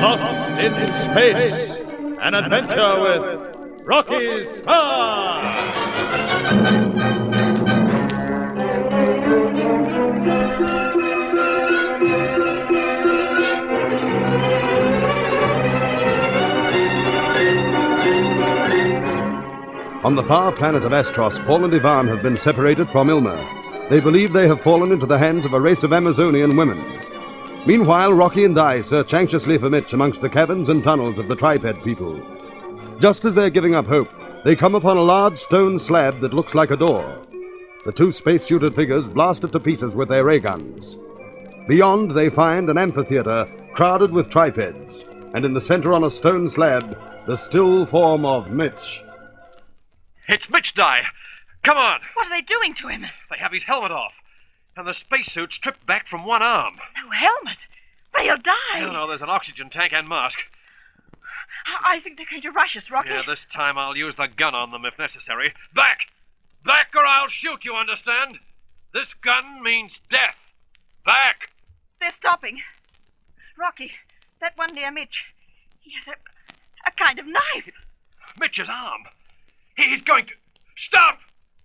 Lost in Space, an adventure with Rocky Starr. On the far planet of Astros, Paul and Ivan have been separated from Ilma. They believe they have fallen into the hands of a race of Amazonian women. Meanwhile, Rocky and Di search anxiously for Mitch amongst the cabins and tunnels of the triped people. Just as they're giving up hope, they come upon a large stone slab that looks like a door. The two space-suited figures blast it to pieces with their ray guns. Beyond, they find an amphitheater crowded with tripeds, and in the center on a stone slab, the still form of Mitch. It's Mitch, Di. Come on. What are they doing to him? They have his helmet off, and the spacesuit stripped back from one arm. No helmet. But he'll die. No, there's an oxygen tank and mask. I think they're going to rush us, Rocky. Yeah, this time I'll use the gun on them if necessary. Back! Back or I'll shoot, you understand? This gun means death. Back! They're stopping. Rocky, that one near Mitch, he has a kind of knife. Mitch's arm. He's going to... Stop!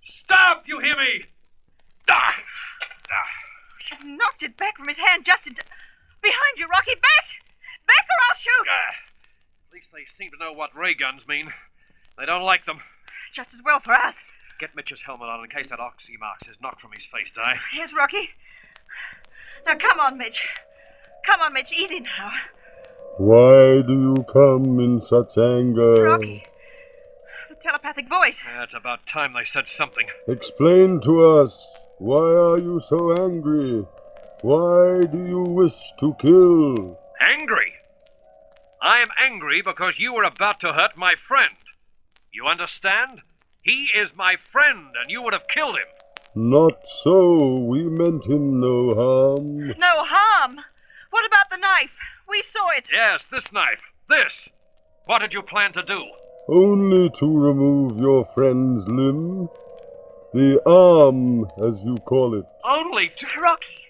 Stop! You hear me? Ah! You knocked it back from his hand just into... Behind you, Rocky! Back! Back or I'll shoot! At least they seem to know what ray guns mean. They don't like them. Just as well for us. Get Mitch's helmet on in case that oxy marks is knocked from his face, Di. Here's Rocky. Now come on, Mitch. Come on, Mitch. Easy now. Why do you come in such anger? Rocky. The telepathic voice. Yeah, it's about time they said something. Explain to us. Why are you so angry? Why do you wish to kill? Angry? I am angry because you were about to hurt my friend. You understand? He is my friend, and you would have killed him. Not so. We meant him no harm. No harm? What about the knife? We saw it. Yes, this knife. This. What did you plan to do? Only to remove your friend's limb. The arm, as you call it. Only to... Rocky.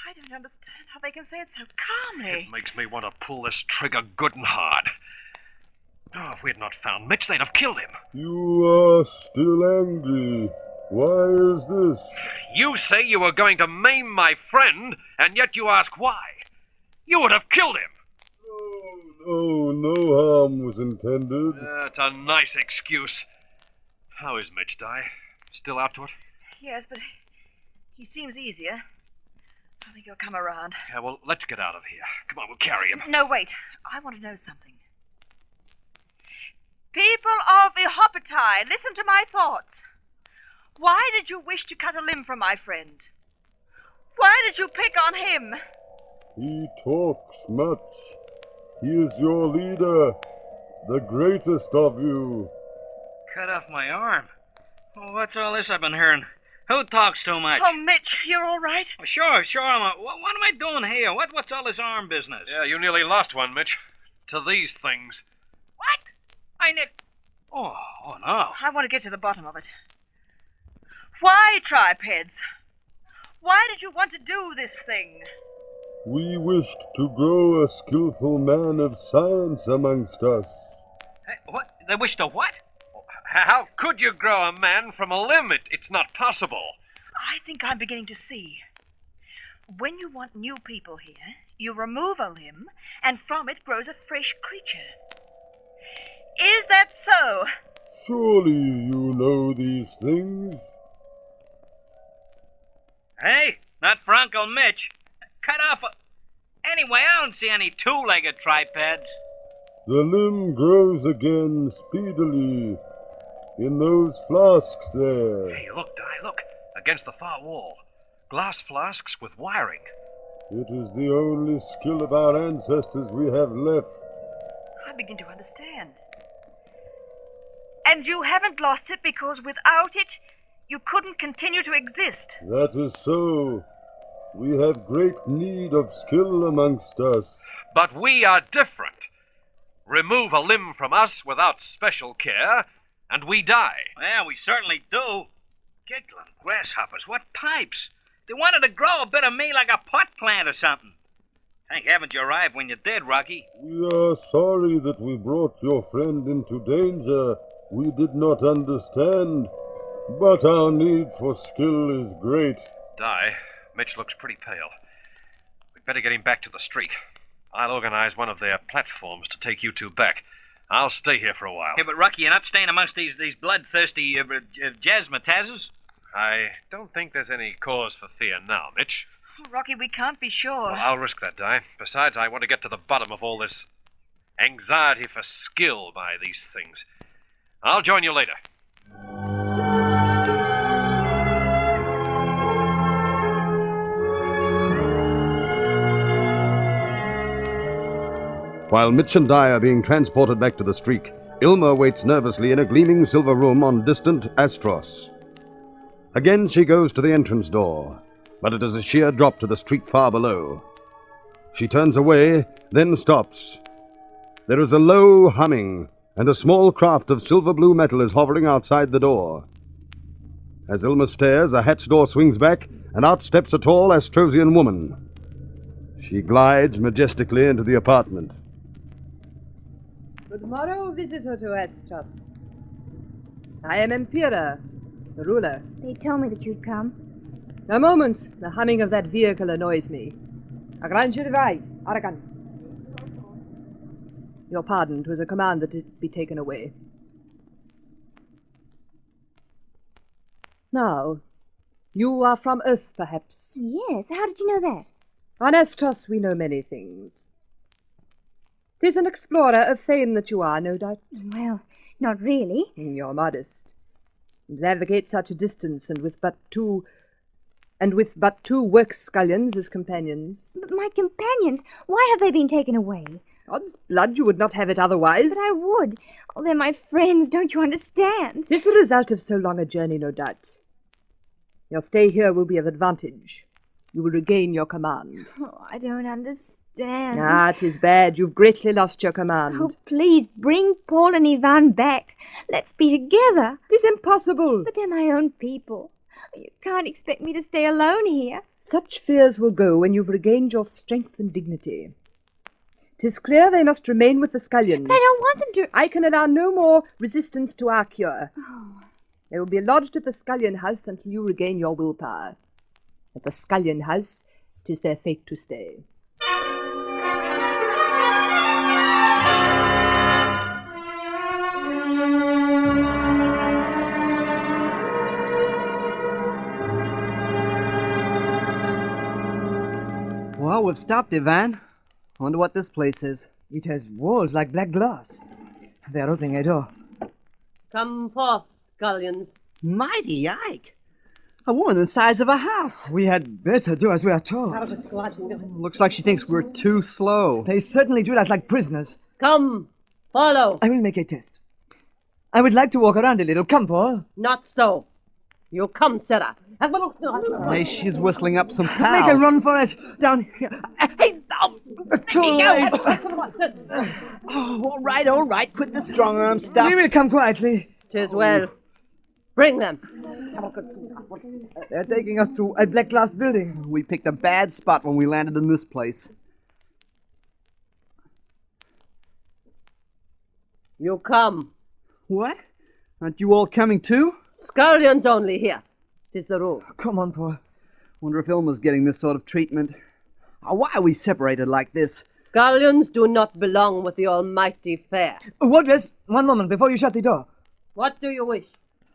I don't understand how they can say it so calmly. It makes me want to pull this trigger good and hard. Oh, if we had not found Mitch, they'd have killed him. You are still angry. Why is this? You say you were going to maim my friend, and yet you ask why. You would have killed him. No harm was intended. That's a nice excuse. How is Mitch, Di? Still out to it? Yes, but he seems easier. I think he'll come around. Yeah, well, let's get out of here. Come on, we'll carry him. No, wait. I want to know something. People of Ihopatai, listen to my thoughts. Why did you wish to cut a limb from my friend? Why did you pick on him? He talks much. He is your leader, the greatest of you. Cut off my arm? Well, what's all this I've been hearing? Who talks too much? Oh, Mitch, you're all right? Oh, sure. What am I doing here? What's all this arm business? Yeah, you nearly lost one, Mitch. To these things. What? Oh, no. I want to get to the bottom of it. Why tripeds? Why did you want to do this thing? We wished to grow a skillful man of science amongst us. Hey, what? They wish to what? How could you grow a man from a limb? It's not possible. I think I'm beginning to see. When you want new people here, you remove a limb, and from it grows a fresh creature. Is that so? Surely you know these things. Hey, not for Uncle Mitch. Cut off a... Anyway, I don't see any two-legged tripeds. The limb grows again speedily in those flasks there. Hey, look, Di, look. Against the far wall. Glass flasks with wiring. It is the only skill of our ancestors we have left. I begin to understand. And you haven't lost it because without it, you couldn't continue to exist. That is so. We have great need of skill amongst us. But we are different. Remove a limb from us without special care, and we die. Well, we certainly do. Giggling grasshoppers, what pipes? They wanted to grow a bit of me like a pot plant or something. Thank heaven you arrived when you did, Rocky. We are sorry that we brought your friend into danger. We did not understand, but our need for skill is great. Di, Mitch looks pretty pale. We'd better get him back to the street. I'll organize one of their platforms to take you two back. I'll stay here for a while. Hey, but Rocky, you're not staying amongst these bloodthirsty jazzmatazzles? I don't think there's any cause for fear now, Mitch. Rocky, we can't be sure. Well, I'll risk that, Di. Besides, I want to get to the bottom of all this anxiety for skill by these things. I'll join you later. While Mitch and Di are being transported back to the streak, Ilma waits nervously in a gleaming silver room on distant Astros. Again she goes to the entrance door, but it is a sheer drop to the street far below. She turns away, then stops. There is a low humming, and a small craft of silver-blue metal is hovering outside the door. As Ilma stares, a hatch door swings back, and out steps a tall Astrosian woman. She glides majestically into the apartment. Good morrow, visitor to Astros. I am Empira, the ruler. They told me that you'd come. A moment. The humming of that vehicle annoys me. Aragan. Your pardon. 'Twas a command that it be taken away. Now, you are from Earth, perhaps? Yes, how did you know that? On Astros we know many things. 'Tis an explorer of fame that you are, no doubt. Well, not really. You're modest. Navigate such a distance, and with but two work scullions as companions. But my companions, why have they been taken away? Odds blood, you would not have it otherwise. But I would. Oh, they're my friends, don't you understand? 'Tis the result of so long a journey, no doubt. Your stay here will be of advantage. You will regain your command. Oh, I don't understand. 'Tis bad. You've greatly lost your command. Oh, please, bring Paul and Ivan back. Let's be together. 'Tis impossible. But they're my own people. You can't expect me to stay alone here. Such fears will go when you've regained your strength and dignity. 'Tis clear they must remain with the scullions. But I don't want them to... I can allow no more resistance to our cure. Oh. They will be lodged at the scullion house until you regain your willpower. At the scullion house, 'tis their fate to stay. Well, we've stopped, Ivan. Wonder what this place is. It has walls like black glass. They're opening a door. Come forth, scullions. Mighty Ike! A woman the size of a house. We had better do as we are told. Looks like she thinks we're too slow. They certainly treat us like prisoners. Come, follow. I will make a test. I would like to walk around a little. Come, Paul. Not so. You come, Sarah. Hey, she's whistling up some pals. Make a run for it. Down here. Hey, oh, too late. Oh, all right. Quit the strong arm stuff. We will come quietly. 'Tis well. Bring them. They're taking us to a black glass building. We picked a bad spot when we landed in this place. You come. What? Aren't you all coming too? Scullions only here. 'Tis the rule. Come on, Paul. Wonder if Ilma's getting this sort of treatment. Why are we separated like this? Scullions do not belong with the almighty fair. Wardress, one moment before you shut the door. What do you wish?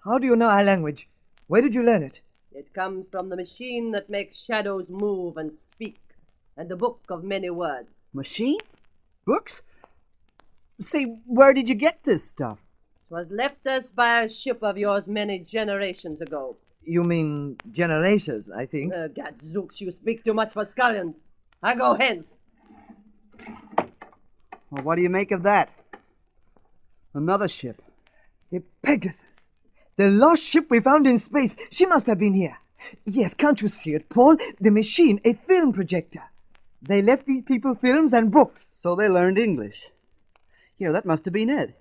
How do you know our language? Where did you learn it? It comes from the machine that makes shadows move and speak, and the book of many words. Machine? Books? Say, where did you get this stuff? 'Twas left us by a ship of yours many generations ago. You mean generations, I think. Gadzooks, you speak too much for scullions. I go hence. Well, what do you make of that? Another ship. The Pegasus. The lost ship we found in space. She must have been here. Yes, can't you see it, Paul? The machine, a film projector. They left these people films and books. So they learned English. Here, that must have been it.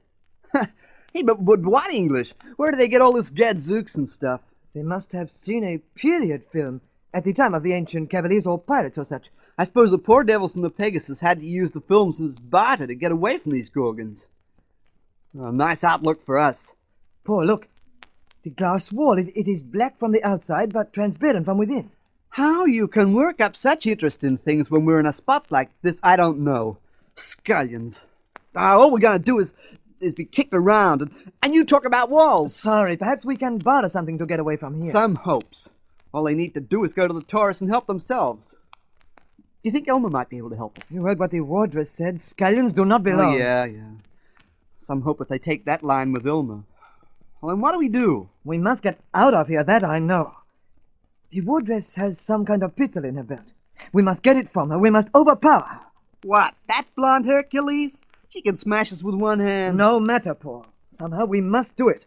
Hey, but what English? Where do they get all this gadzooks and stuff? They must have seen a period film at the time of the ancient cavaliers or pirates or such. I suppose the poor devils from the Pegasus had to use the films as barter to get away from these Gorgons. A nice outlook for us. Paul, look. The glass wall, it is black from the outside, but transparent from within. How you can work up such interest in things when we're in a spot like this, I don't know. Scullions. All we're going to do is be kicked around, and you talk about walls. Sorry, perhaps we can barter something to get away from here. Some hopes. All they need to do is go to the Taurus and help themselves. Do you think Elmer might be able to help us? You heard what the wardress said. Scullions do not belong. Oh, yeah. Some hope if they take that line with Ilma. Well, then what do we do? We must get out of here, that I know. The wardress has some kind of pistol in her belt. We must get it from her. We must overpower her. What, that blonde Hercules? She can smash us with one hand. No matter, Paul. Somehow we must do it.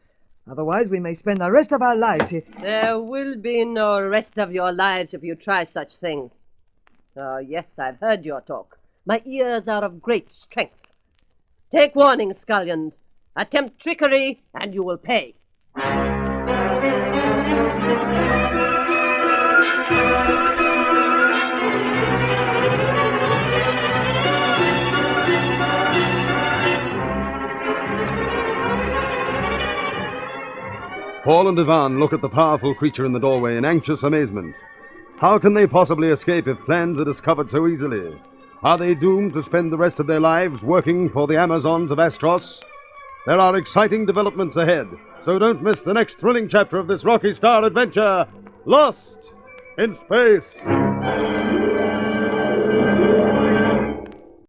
Otherwise we may spend the rest of our lives here. There will be no rest of your lives if you try such things. Oh, yes, I've heard your talk. My ears are of great strength. Take warning, scullions. Attempt trickery, and you will pay. Paul and Ivan look at the powerful creature in the doorway in anxious amazement. How can they possibly escape if plans are discovered so easily? Are they doomed to spend the rest of their lives working for the Amazons of Astros? There are exciting developments ahead, so don't miss the next thrilling chapter of this Rocky Starr adventure, Lost in Space.